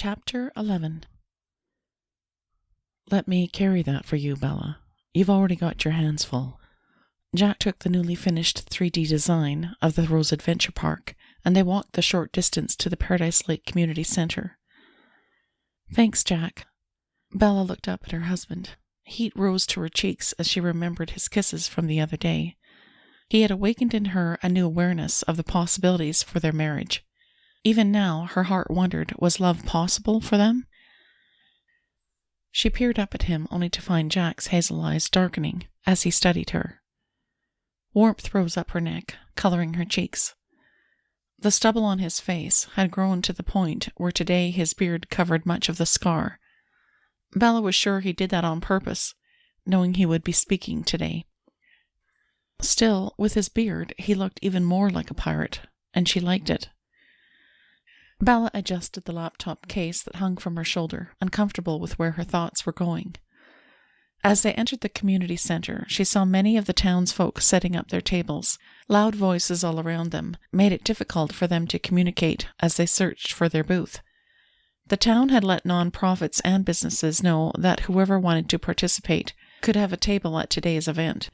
Chapter 11. Let me carry that for you, Bella. You've already got your hands full. Jack took the newly finished 3D design of the Rose Adventure Park, and they walked the short distance to the Paradise Lake Community Center. Thanks, Jack. Bella looked up at her husband. Heat rose to her cheeks as she remembered his kisses from the other day. He had awakened in her a new awareness of the possibilities for their marriage. Even now, her heart wondered, was love possible for them? She peered up at him only to find Jack's hazel eyes darkening as he studied her. Warmth rose up her neck, coloring her cheeks. The stubble on his face had grown to the point where today his beard covered much of the scar. Bella was sure he did that on purpose, knowing he would be speaking today. Still, with his beard, he looked even more like a pirate, and she liked it. Bella adjusted the laptop case that hung from her shoulder, uncomfortable with where her thoughts were going. As they entered the community center, she saw many of the townsfolk setting up their tables. Loud voices all around them made it difficult for them to communicate as they searched for their booth. The town had let non-profits and businesses know that whoever wanted to participate could have a table at today's event.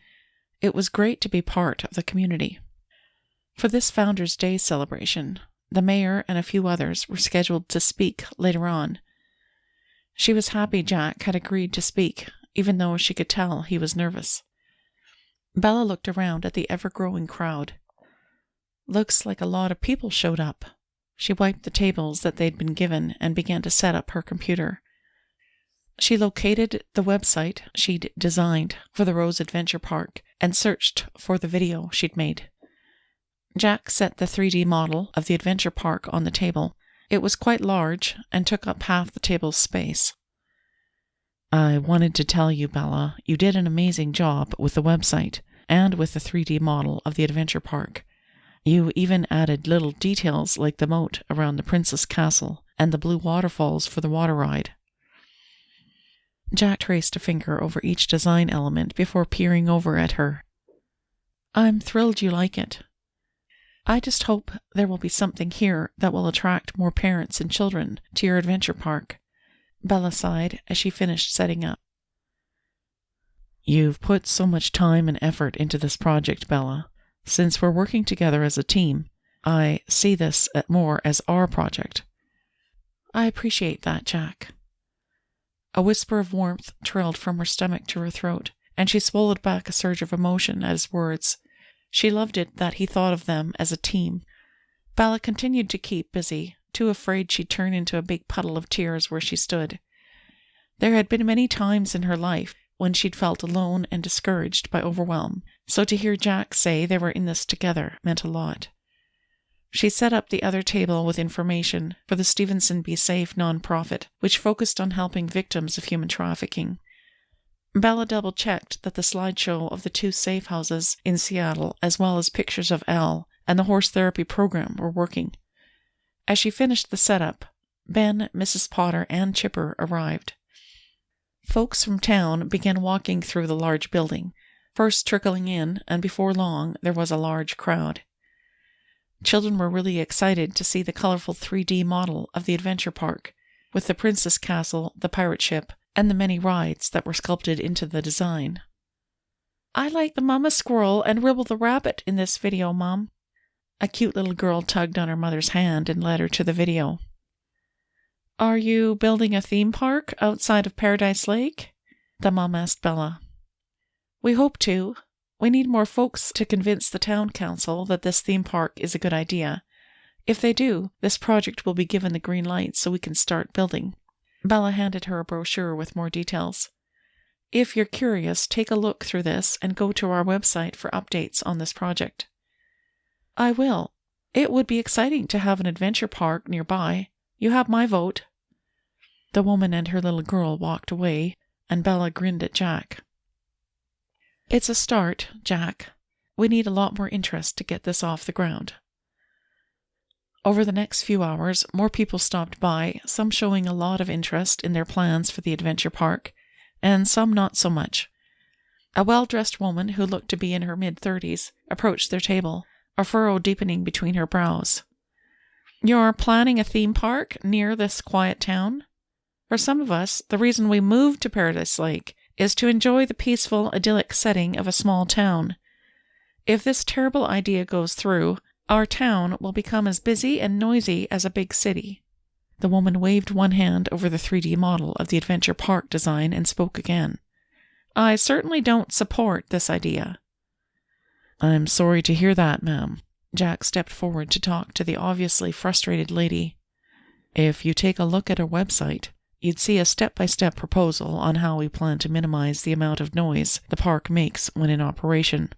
It was great to be part of the community. For this Founders' Day celebration, the mayor and a few others were scheduled to speak later on. She was happy Jack had agreed to speak, even though she could tell he was nervous. Bella looked around at the ever-growing crowd. Looks like a lot of people showed up. She wiped the tables that they'd been given and began to set up her computer. She located the website she'd designed for the Rose Adventure Park and searched for the video she'd made. Jack set the 3D model of the adventure park on the table. It was quite large and took up half the table's space. I wanted to tell you, Bella, you did an amazing job with the website and with the 3D model of the adventure park. You even added little details like the moat around the Princess Castle and the blue waterfalls for the water ride. Jack traced a finger over each design element before peering over at her. I'm thrilled you like it. I just hope there will be something here that will attract more parents and children to your adventure park. Bella sighed as she finished setting up. You've put so much time and effort into this project, Bella. Since we're working together as a team, I see this more as our project. I appreciate that, Jack. A whisper of warmth trailed from her stomach to her throat, and she swallowed back a surge of emotion at his words. She loved it that he thought of them as a team. Bella continued to keep busy, too afraid she'd turn into a big puddle of tears where she stood. There had been many times in her life when she'd felt alone and discouraged by overwhelm, so to hear Jack say they were in this together meant a lot. She set up the other table with information for the Stevenson Be Safe nonprofit, which focused on helping victims of human trafficking. Bella double-checked that the slideshow of the 2 safe houses in Seattle, as well as pictures of Al and the horse therapy program, were working. As she finished the setup, Ben, Mrs. Potter, and Chipper arrived. Folks from town began walking through the large building, first trickling in, and before long there was a large crowd. Children were really excited to see the colorful 3D model of the adventure park, with the Princess Castle, the pirate ship, and the many rides that were sculpted into the design. I like the Mama Squirrel and Ribble the Rabbit in this video, Mom. A cute little girl tugged on her mother's hand and led her to the video. Are you building a theme park outside of Paradise Lake? The mom asked Bella. We hope to. We need more folks to convince the town council that this theme park is a good idea. If they do, this project will be given the green light so we can start building. Bella handed her a brochure with more details. If you're curious, take a look through this and go to our website for updates on this project. I will. It would be exciting to have an adventure park nearby. You have my vote. The woman and her little girl walked away, and Bella grinned at Jack. It's a start, Jack. We need a lot more interest to get this off the ground. Over the next few hours, more people stopped by, some showing a lot of interest in their plans for the adventure park, and some not so much. A well-dressed woman who looked to be in her mid-30s approached their table, a furrow deepening between her brows. You're planning a theme park near this quiet town? For some of us, the reason we moved to Paradise Lake is to enjoy the peaceful, idyllic setting of a small town. If this terrible idea goes through, our town will become as busy and noisy as a big city. The woman waved one hand over the 3D model of the adventure park design and spoke again. I certainly don't support this idea. I'm sorry to hear that, ma'am. Jack stepped forward to talk to the obviously frustrated lady. If you take a look at our website, you'd see a step-by-step proposal on how we plan to minimize the amount of noise the park makes when in operation.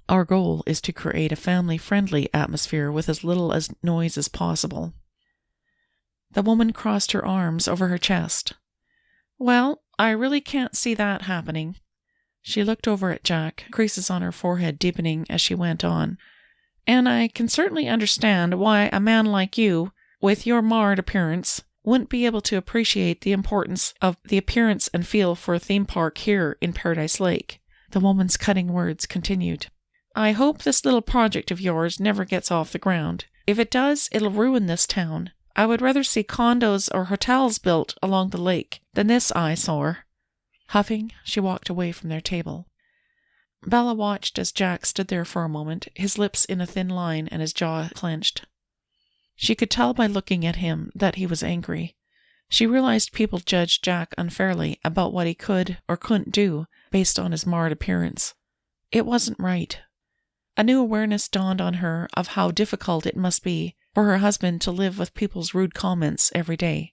Our goal is to create a family-friendly atmosphere with as little noise as possible. The woman crossed her arms over her chest. Well, I really can't see that happening. She looked over at Jack, creases on her forehead deepening as she went on. And I can certainly understand why a man like you, with your marred appearance, wouldn't be able to appreciate the importance of the appearance and feel for a theme park here in Paradise Lake. The woman's cutting words continued. I hope this little project of yours never gets off the ground. If it does, it'll ruin this town. I would rather see condos or hotels built along the lake than this eyesore. Huffing, she walked away from their table. Bella watched as Jack stood there for a moment, his lips in a thin line and his jaw clenched. She could tell by looking at him that he was angry. She realized people judged Jack unfairly about what he could or couldn't do based on his marred appearance. It wasn't right. A new awareness dawned on her of how difficult it must be for her husband to live with people's rude comments every day.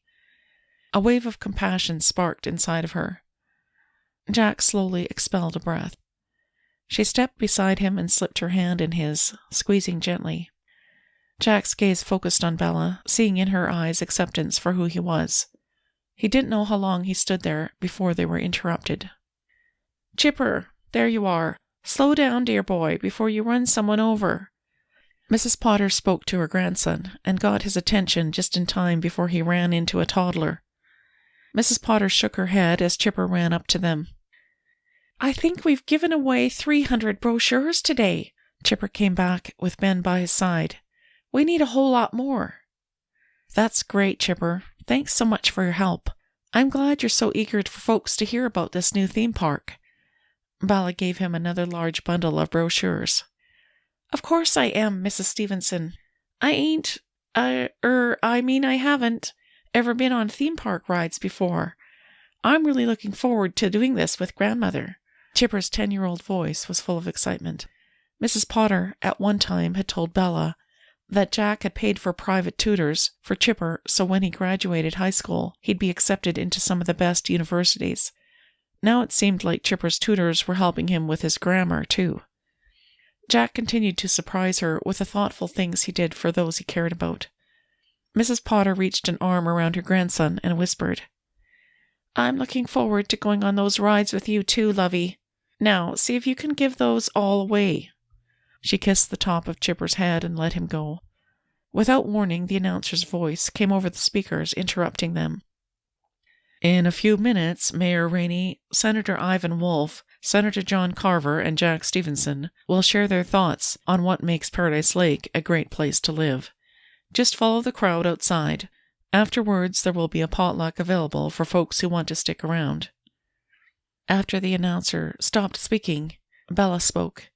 A wave of compassion sparked inside of her. Jack slowly expelled a breath. She stepped beside him and slipped her hand in his, squeezing gently. Jack's gaze focused on Bella, seeing in her eyes acceptance for who he was. He didn't know how long he stood there before they were interrupted. Chipper, there you are. Slow down, dear boy, before you run someone over. Mrs. Potter spoke to her grandson and got his attention just in time before he ran into a toddler. Mrs. Potter shook her head as Chipper ran up to them. I think we've given away 300 brochures today. Chipper came back with Ben by his side. We need a whole lot more. That's great, Chipper. Thanks so much for your help. I'm glad you're so eager for folks to hear about this new theme park. Bella gave him another large bundle of brochures. Of course I am, Mrs. Stevenson. I haven't ever been on theme park rides before. I'm really looking forward to doing this with Grandmother. Chipper's 10-year-old voice was full of excitement. Mrs. Potter at one time had told Bella that Jack had paid for private tutors for Chipper so when he graduated high school he'd be accepted into some of the best universities. Now it seemed like Chipper's tutors were helping him with his grammar, too. Jack continued to surprise her with the thoughtful things he did for those he cared about. Mrs. Potter reached an arm around her grandson and whispered, I'm looking forward to going on those rides with you too, lovey. Now, see if you can give those all away. She kissed the top of Chipper's head and let him go. Without warning, the announcer's voice came over the speakers, interrupting them. In a few minutes, Mayor Rainey, Senator Ivan Wolfe, Senator John Carver, and Jack Stevenson will share their thoughts on what makes Paradise Lake a great place to live. Just follow the crowd outside. Afterwards, there will be a potluck available for folks who want to stick around. After the announcer stopped speaking, Bella spoke.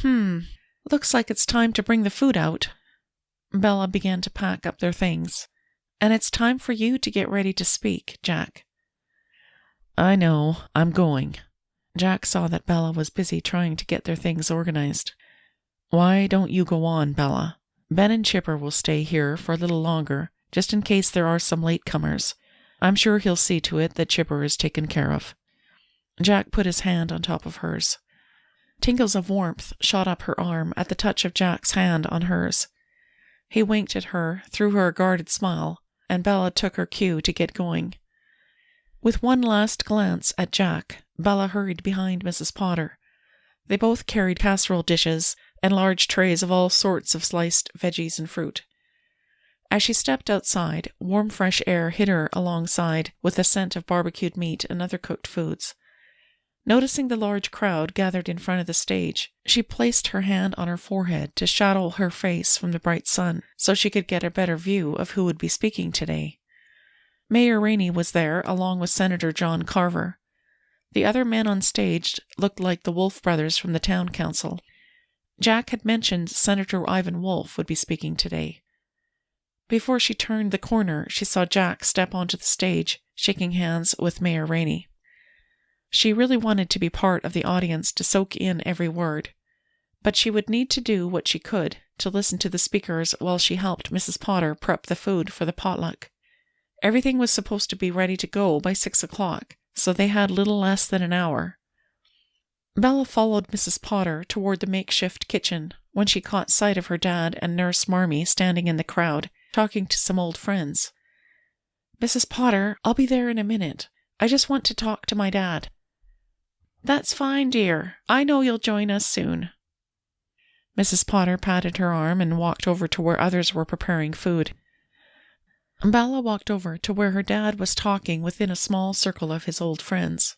Looks like it's time to bring the food out. Bella began to pack up their things. And it's time for you to get ready to speak, Jack. I know, I'm going. Jack saw that Bella was busy trying to get their things organized. Why don't you go on, Bella? Ben and Chipper will stay here for a little longer, just in case there are some latecomers. I'm sure he'll see to it that Chipper is taken care of. Jack put his hand on top of hers. Tingles of warmth shot up her arm at the touch of Jack's hand on hers. He winked at her, threw her a guarded smile, and Bella took her cue to get going. With one last glance at Jack, Bella hurried behind Mrs. Potter. They both carried casserole dishes and large trays of all sorts of sliced veggies and fruit. As she stepped outside, warm fresh air hit her alongside with the scent of barbecued meat and other cooked foods. Noticing the large crowd gathered in front of the stage, she placed her hand on her forehead to shadow her face from the bright sun so she could get a better view of who would be speaking today. Mayor Rainey was there along with Senator John Carver. The other men on stage looked like the Wolf brothers from the town council. Jack had mentioned Senator Ivan Wolf would be speaking today. Before she turned the corner, she saw Jack step onto the stage, shaking hands with Mayor Rainey. She really wanted to be part of the audience to soak in every word, but she would need to do what she could to listen to the speakers while she helped Mrs. Potter prep the food for the potluck. Everything was supposed to be ready to go by 6 o'clock, so they had little less than an hour. Bella followed Mrs. Potter toward the makeshift kitchen when she caught sight of her dad and Nurse Marmee standing in the crowd, talking to some old friends. "Mrs. Potter, I'll be there in a minute. I just want to talk to my dad." "That's fine, dear. I know you'll join us soon." Mrs. Potter patted her arm and walked over to where others were preparing food. Bella walked over to where her dad was talking within a small circle of his old friends.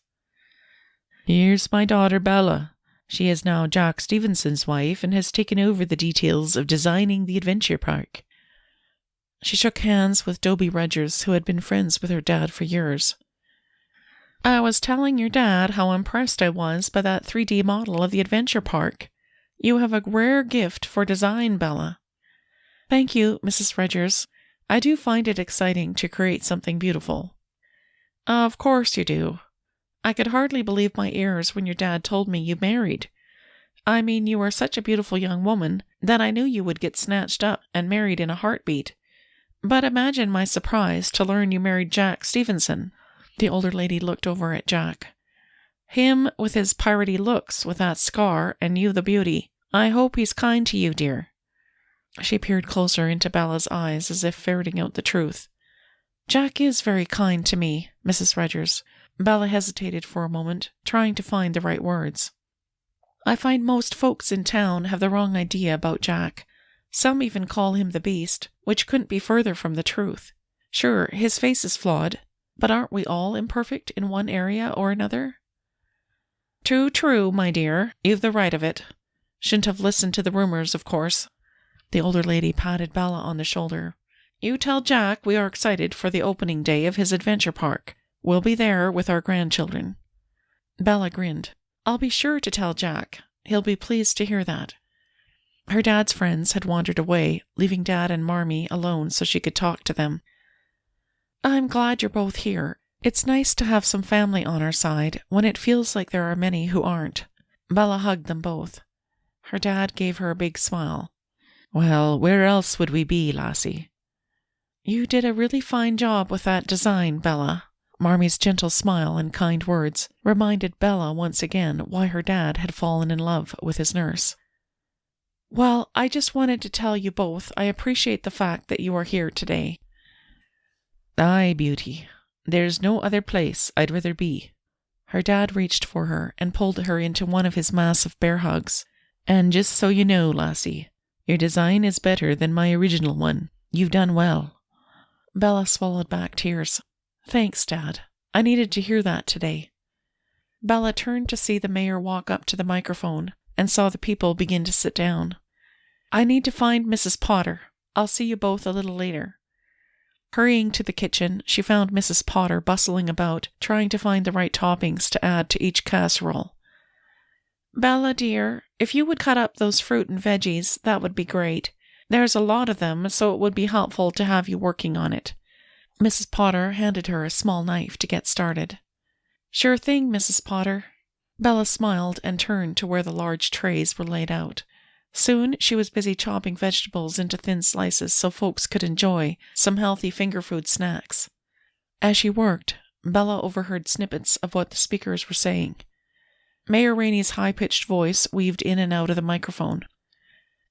"Here's my daughter Bella. She is now Jack Stevenson's wife and has taken over the details of designing the adventure park." She shook hands with Dobie Rogers, who had been friends with her dad for years. "I was telling your dad how impressed I was by that 3D model of the adventure park. You have a rare gift for design, Bella." "Thank you, Mrs. Rogers. I do find it exciting to create something beautiful." "Of course you do. I could hardly believe my ears when your dad told me you married. I mean, you are such a beautiful young woman that I knew you would get snatched up and married in a heartbeat. But imagine my surprise to learn you married Jack Stevenson." The older lady looked over at Jack. "Him with his piratey looks with that scar, and you the beauty. I hope he's kind to you, dear." She peered closer into Bella's eyes as if ferreting out the truth. "Jack is very kind to me, Mrs. Rogers." Bella hesitated for a moment, trying to find the right words. "I find most folks in town have the wrong idea about Jack. Some even call him the Beast, which couldn't be further from the truth. Sure, his face is flawed, but aren't we all imperfect in one area or another?" "Too true, my dear. You've the right of it. Shouldn't have listened to the rumors, of course." The older lady patted Bella on the shoulder. "You tell Jack we are excited for the opening day of his adventure park. We'll be there with our grandchildren." Bella grinned. "I'll be sure to tell Jack. He'll be pleased to hear that." Her dad's friends had wandered away, leaving Dad and Marmee alone so she could talk to them. "I'm glad you're both here. It's nice to have some family on our side when it feels like there are many who aren't." Bella hugged them both. Her dad gave her a big smile. "Well, where else would we be, lassie?" "You did a really fine job with that design, Bella." Marmee's gentle smile and kind words reminded Bella once again why her dad had fallen in love with his nurse. "Well, I just wanted to tell you both I appreciate the fact that you are here today." "Aye, beauty. There's no other place I'd rather be." Her dad reached for her and pulled her into one of his massive bear hugs. "And just so you know, lassie, your design is better than my original one. You've done well." Bella swallowed back tears. "Thanks, Dad. I needed to hear that today." Bella turned to see the mayor walk up to the microphone and saw the people begin to sit down. "I need to find Mrs. Potter. I'll see you both a little later." Hurrying to the kitchen, she found Mrs. Potter bustling about, trying to find the right toppings to add to each casserole. "Bella, dear, if you would cut up those fruit and veggies, that would be great. There's a lot of them, so it would be helpful to have you working on it." Mrs. Potter handed her a small knife to get started. "Sure thing, Mrs. Potter." Bella smiled and turned to where the large trays were laid out. Soon she was busy chopping vegetables into thin slices so folks could enjoy some healthy finger food snacks. As she worked, Bella overheard snippets of what the speakers were saying. Mayor Rainey's high-pitched voice weaved in and out of the microphone.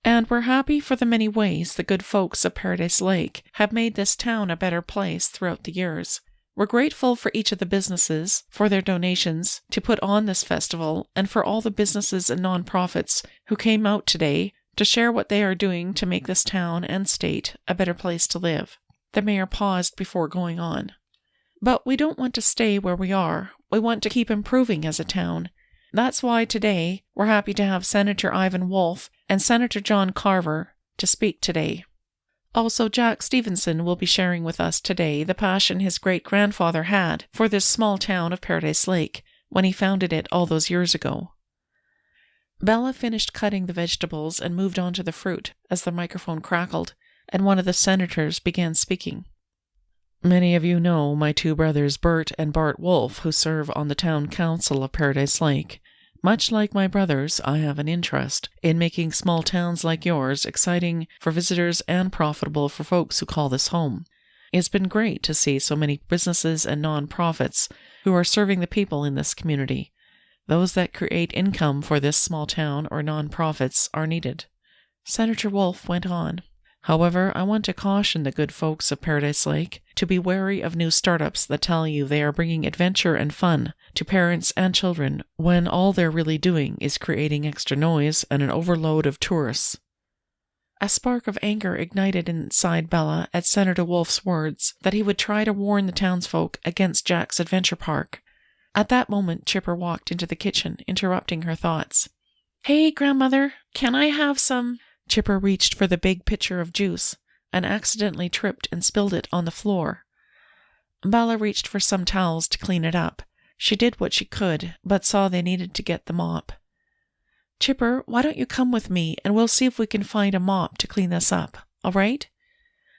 "And we're happy for the many ways the good folks of Paradise Lake have made this town a better place throughout the years. We're grateful for each of the businesses, for their donations to put on this festival, and for all the businesses and nonprofits who came out today to share what they are doing to make this town and state a better place to live." The mayor paused before going on. But we don't want to stay where we are. We want to keep improving as a town. That's why today we're happy to have Senator Ivan Wolfe and Senator John Carver to speak today. Also, Jack Stevenson will be sharing with us today the passion his great-grandfather had for this small town of Paradise Lake when he founded it all those years ago. Bella finished cutting the vegetables and moved on to the fruit as the microphone crackled, and one of the senators began speaking. Many of you know my two brothers Bert and Bart Wolfe, who serve on the town council of Paradise Lake. Much like my brothers, I have an interest in making small towns like yours exciting for visitors and profitable for folks who call this home. It's been great to see so many businesses and non-profits who are serving the people in this community. Those that create income for this small town or non-profits are needed. Senator Wolfe went on. However, I want to caution the good folks of Paradise Lake to be wary of new startups that tell you they are bringing adventure and fun to parents and children when all they're really doing is creating extra noise and an overload of tourists. A spark of anger ignited inside Bella at Senator Wolfe's words that he would try to warn the townsfolk against Jack's adventure park. At that moment, Chipper walked into the kitchen, interrupting her thoughts. "Hey, Grandmother, can I have some—" Chipper reached for the big pitcher of juice and accidentally tripped and spilled it on the floor. Bella reached for some towels to clean it up. She did what she could, but saw they needed to get the mop. "Chipper, why don't you come with me and we'll see if we can find a mop to clean this up, all right?"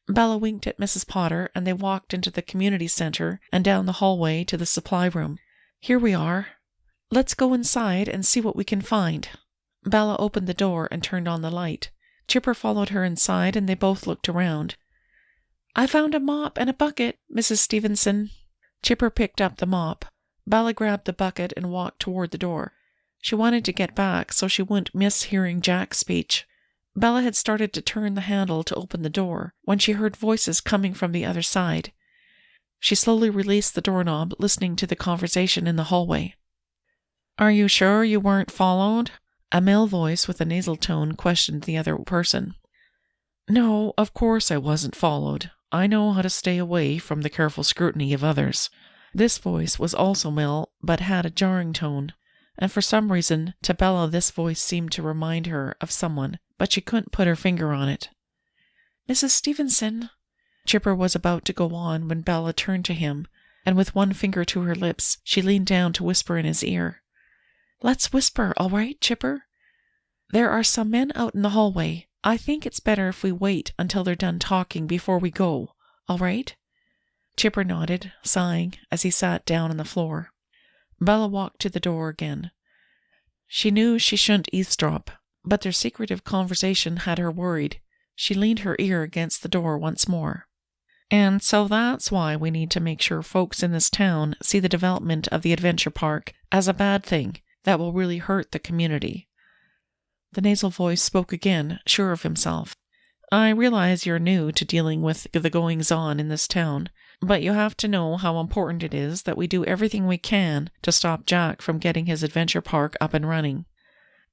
Bella winked at Mrs. Potter and they walked into the community center and down the hallway to the supply room. "Here we are. Let's go inside and see what we can find." Bella opened the door and turned on the light. Chipper followed her inside and they both looked around. "I found a mop and a bucket, Mrs. Stevenson." Chipper picked up the mop. Bella grabbed the bucket and walked toward the door. She wanted to get back so she wouldn't miss hearing Jack's speech. Bella had started to turn the handle to open the door when she heard voices coming from the other side. She slowly released the doorknob, listening to the conversation in the hallway. "Are you sure you weren't followed?" A male voice with a nasal tone questioned the other person. "No, of course I wasn't followed. I know how to stay away from the careful scrutiny of others." This voice was also male, but had a jarring tone, and for some reason, to Bella this voice seemed to remind her of someone, but she couldn't put her finger on it. "Mrs. Stevenson," Chipper was about to go on when Bella turned to him, and with one finger to her lips, she leaned down to whisper in his ear. "Let's whisper, all right, Chipper? There are some men out in the hallway. I think it's better if we wait until they're done talking before we go, all right?" Chipper nodded, sighing, as he sat down on the floor. Bella walked to the door again. She knew she shouldn't eavesdrop, but their secretive conversation had her worried. She leaned her ear against the door once more. "And so that's why we need to make sure folks in this town see the development of the adventure park as a bad thing that will really hurt the community." The nasal voice spoke again, sure of himself. "I realize you're new to dealing with the goings-on in this town, but you have to know how important it is that we do everything we can to stop Jack from getting his adventure park up and running."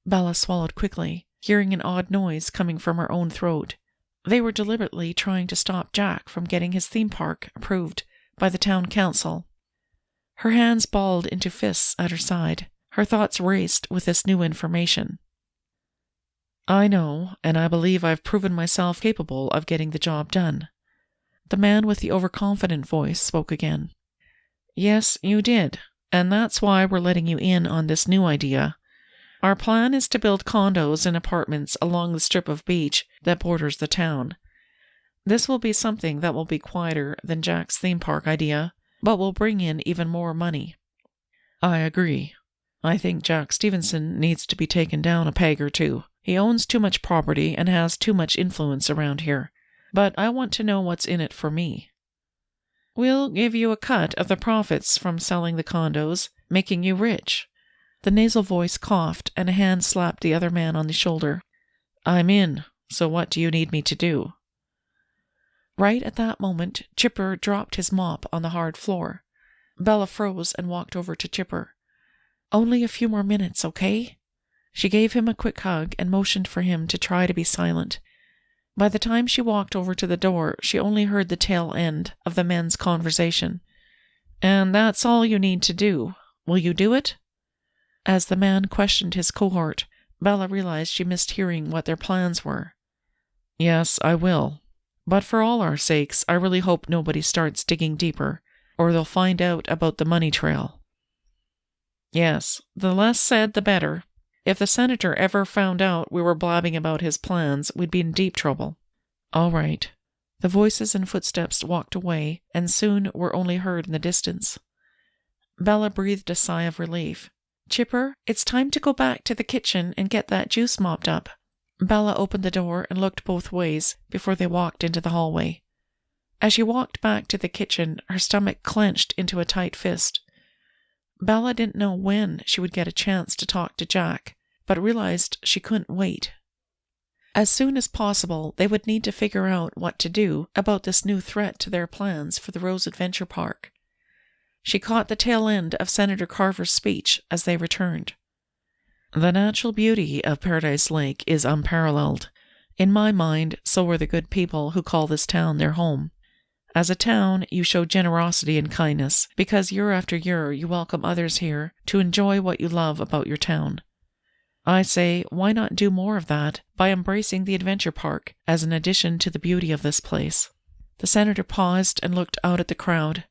Bella swallowed quickly, hearing an odd noise coming from her own throat. They were deliberately trying to stop Jack from getting his theme park approved by the town council. Her hands balled into fists at her side. Her thoughts raced with this new information. "I know, and I believe I've proven myself capable of getting the job done." The man with the overconfident voice spoke again. "Yes, you did, and that's why we're letting you in on this new idea. Our plan is to build condos and apartments along the strip of beach that borders the town. This will be something that will be quieter than Jack's theme park idea, but will bring in even more money." "I agree. I think Jack Stevenson needs to be taken down a peg or two. He owns too much property and has too much influence around here. But I want to know what's in it for me." "We'll give you a cut of the profits from selling the condos, making you rich." The nasal voice coughed and a hand slapped the other man on the shoulder. "I'm in, so what do you need me to do?" Right at that moment, Chipper dropped his mop on the hard floor. Bella froze and walked over to Chipper. "Only a few more minutes, okay?" She gave him a quick hug and motioned for him to try to be silent. By the time she walked over to the door, she only heard the tail end of the men's conversation. And that's all you need to do. Will you do it?" As the man questioned his cohort, Bella realized she missed hearing what their plans were. "Yes, I will. But for all our sakes, I really hope nobody starts digging deeper, or they'll find out about the money trail." "Yes, the less said, the better. If the senator ever found out we were blabbing about his plans, we'd be in deep trouble." "All right." The voices and footsteps walked away, and soon were only heard in the distance. Bella breathed a sigh of relief. "Chipper, it's time to go back to the kitchen and get that juice mopped up." Bella opened the door and looked both ways before they walked into the hallway. As she walked back to the kitchen, her stomach clenched into a tight fist. Bella didn't know when she would get a chance to talk to Jack, but realized she couldn't wait. As soon as possible, they would need to figure out what to do about this new threat to their plans for the Rose Adventure Park. She caught the tail end of Senator Carver's speech as they returned. "The natural beauty of Paradise Lake is unparalleled. In my mind, so are the good people who call this town their home. As a town, you show generosity and kindness, because year after year you welcome others here to enjoy what you love about your town. I say, why not do more of that by embracing the adventure park as an addition to the beauty of this place?" The senator paused and looked out at the crowd.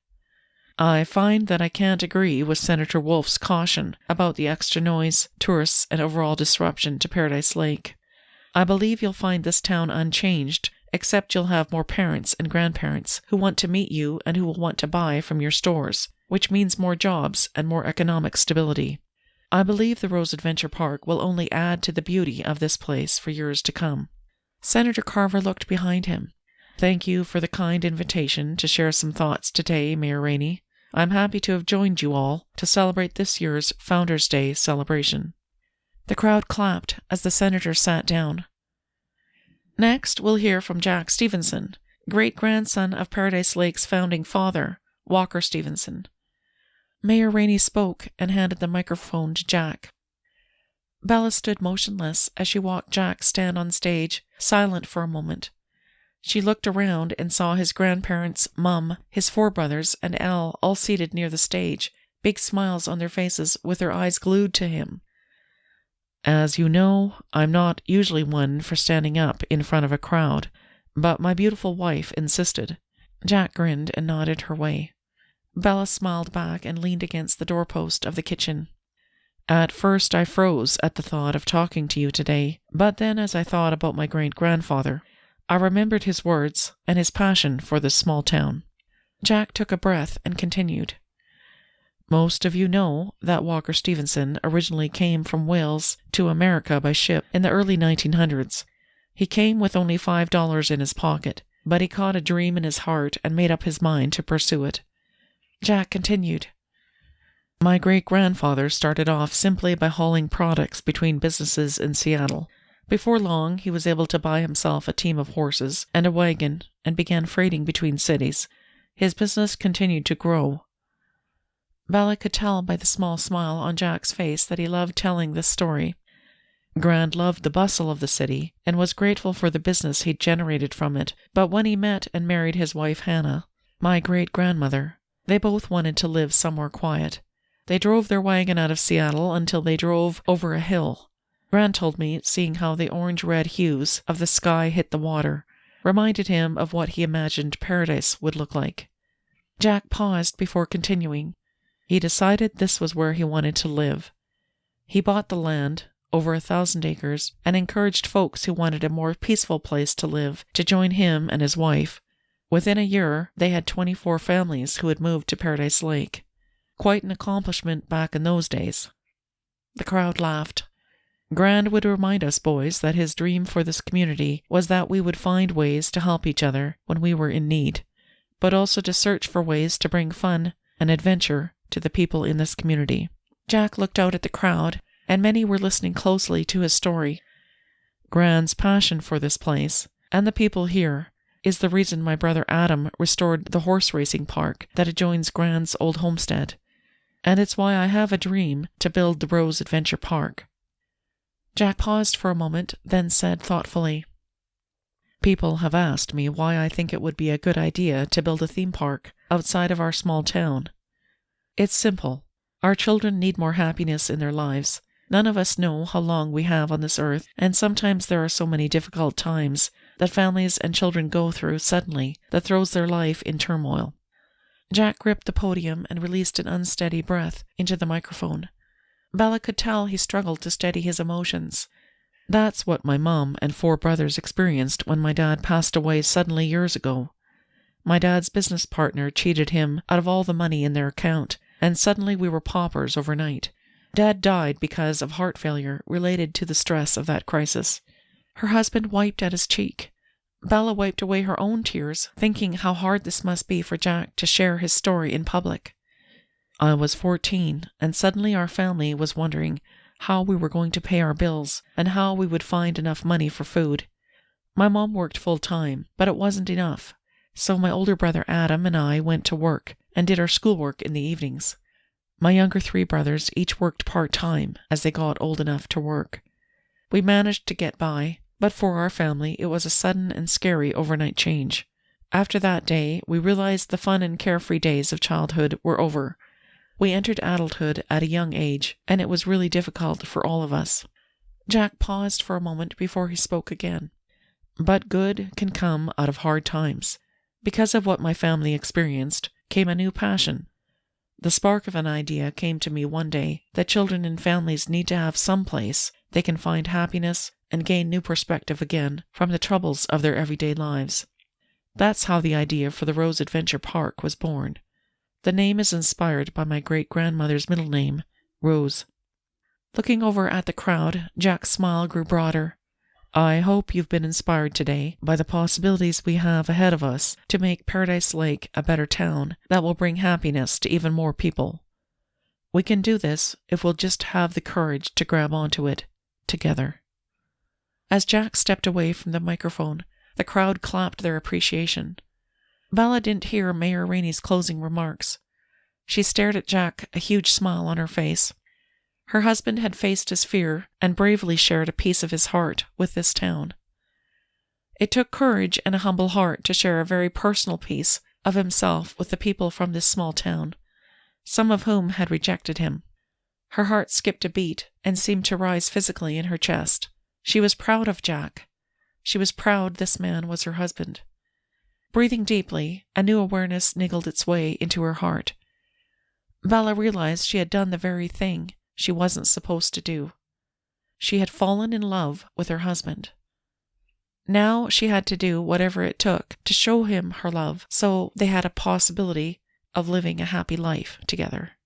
"I find that I can't agree with Senator Wolf's caution about the extra noise, tourists, and overall disruption to Paradise Lake. I believe you'll find this town unchanged, except you'll have more parents and grandparents who want to meet you and who will want to buy from your stores, which means more jobs and more economic stability. I believe the Rose Adventure Park will only add to the beauty of this place for years to come." Senator Carver looked behind him. "Thank you for the kind invitation to share some thoughts today, Mayor Rainey. I'm happy to have joined you all to celebrate this year's Founders' Day celebration." The crowd clapped as the senator sat down. Next, we'll hear from Jack Stevenson, great-grandson of Paradise Lake's founding father, Walker Stevenson. Mayor Rainey spoke and handed the microphone to Jack. Bella stood motionless as she watched Jack stand on stage, silent for a moment. She looked around and saw his grandparents, Mum, his 4 brothers, and Al all seated near the stage, big smiles on their faces with their eyes glued to him. "As you know, I'm not usually one for standing up in front of a crowd, but my beautiful wife insisted." Jack grinned and nodded her way. Bella smiled back and leaned against the doorpost of the kitchen. "At first I froze at the thought of talking to you today, but then as I thought about my great-grandfather, I remembered his words and his passion for this small town." Jack took a breath and continued. "Most of you know that Walker Stevenson originally came from Wales to America by ship in the early 1900s. He came with only $5 in his pocket, but he caught a dream in his heart and made up his mind to pursue it." Jack continued. "My great-grandfather started off simply by hauling products between businesses in Seattle. Before long, he was able to buy himself a team of horses and a wagon and began freighting between cities. His business continued to grow." Bella could tell by the small smile on Jack's face that he loved telling this story. Grand loved the bustle of the city and was grateful for the business he'd generated from it, but when he met and married his wife Hannah, my great-grandmother, they both wanted to live somewhere quiet. They drove their wagon out of Seattle until they drove over a hill. Grand told me seeing how the orange-red hues of the sky hit the water reminded him of what he imagined paradise would look like. Jack paused before continuing. He decided this was where he wanted to live. He bought the land, over 1,000 acres, and encouraged folks who wanted a more peaceful place to live to join him and his wife. Within a year, they had 24 families who had moved to Paradise Lake. Quite an accomplishment back in those days. The crowd laughed. Grand would remind us boys that his dream for this community was that we would find ways to help each other when we were in need, but also to search for ways to bring fun and adventure to the people in this community. Jack looked out at the crowd, and many were listening closely to his story. Grand's passion for this place, and the people here, is the reason my brother Adam restored the horse racing park that adjoins Grand's old homestead, and it's why I have a dream to build the Rose Adventure Park. Jack paused for a moment, then said thoughtfully, "People have asked me why I think it would be a good idea to build a theme park outside of our small town. It's simple. Our children need more happiness in their lives. None of us know how long we have on this earth, and sometimes there are so many difficult times that families and children go through suddenly that throws their life in turmoil. Jack gripped the podium and released an unsteady breath into the microphone. Bella could tell he struggled to steady his emotions. That's what my mom and 4 brothers experienced when my dad passed away suddenly years ago. My dad's business partner cheated him out of all the money in their account, and suddenly we were paupers overnight. Dad died because of heart failure related to the stress of that crisis. Her husband wiped at his cheek. Bella wiped away her own tears, thinking how hard this must be for Jack to share his story in public. I was 14, and suddenly our family was wondering how we were going to pay our bills and how we would find enough money for food. My mom worked full-time, but it wasn't enough, so my older brother Adam and I went to work and did our schoolwork in the evenings. My younger 3 brothers each worked part-time as they got old enough to work. We managed to get by, but for our family it was a sudden and scary overnight change. After that day, we realized the fun and carefree days of childhood were over. We entered adulthood at a young age, and it was really difficult for all of us. Jack paused for a moment before he spoke again. But good can come out of hard times. Because of what my family experienced, came a new passion. The spark of an idea came to me one day that children and families need to have some place they can find happiness and gain new perspective again from the troubles of their everyday lives. That's how the idea for the Rose Adventure Park was born. The name is inspired by my great-grandmother's middle name, Rose. Looking over at the crowd, Jack's smile grew broader. I hope you've been inspired today by the possibilities we have ahead of us to make Paradise Lake a better town that will bring happiness to even more people. We can do this if we'll just have the courage to grab onto it together. As Jack stepped away from the microphone, the crowd clapped their appreciation. Bella didn't hear Mayor Rainey's closing remarks. She stared at Jack, a huge smile on her face. Her husband had faced his fear and bravely shared a piece of his heart with this town. It took courage and a humble heart to share a very personal piece of himself with the people from this small town, some of whom had rejected him. Her heart skipped a beat and seemed to rise physically in her chest. She was proud of Jack. She was proud this man was her husband. Breathing deeply, a new awareness niggled its way into her heart. Bella realized she had done the very thing she wasn't supposed to do. She had fallen in love with her husband. Now she had to do whatever it took to show him her love so they had a possibility of living a happy life together.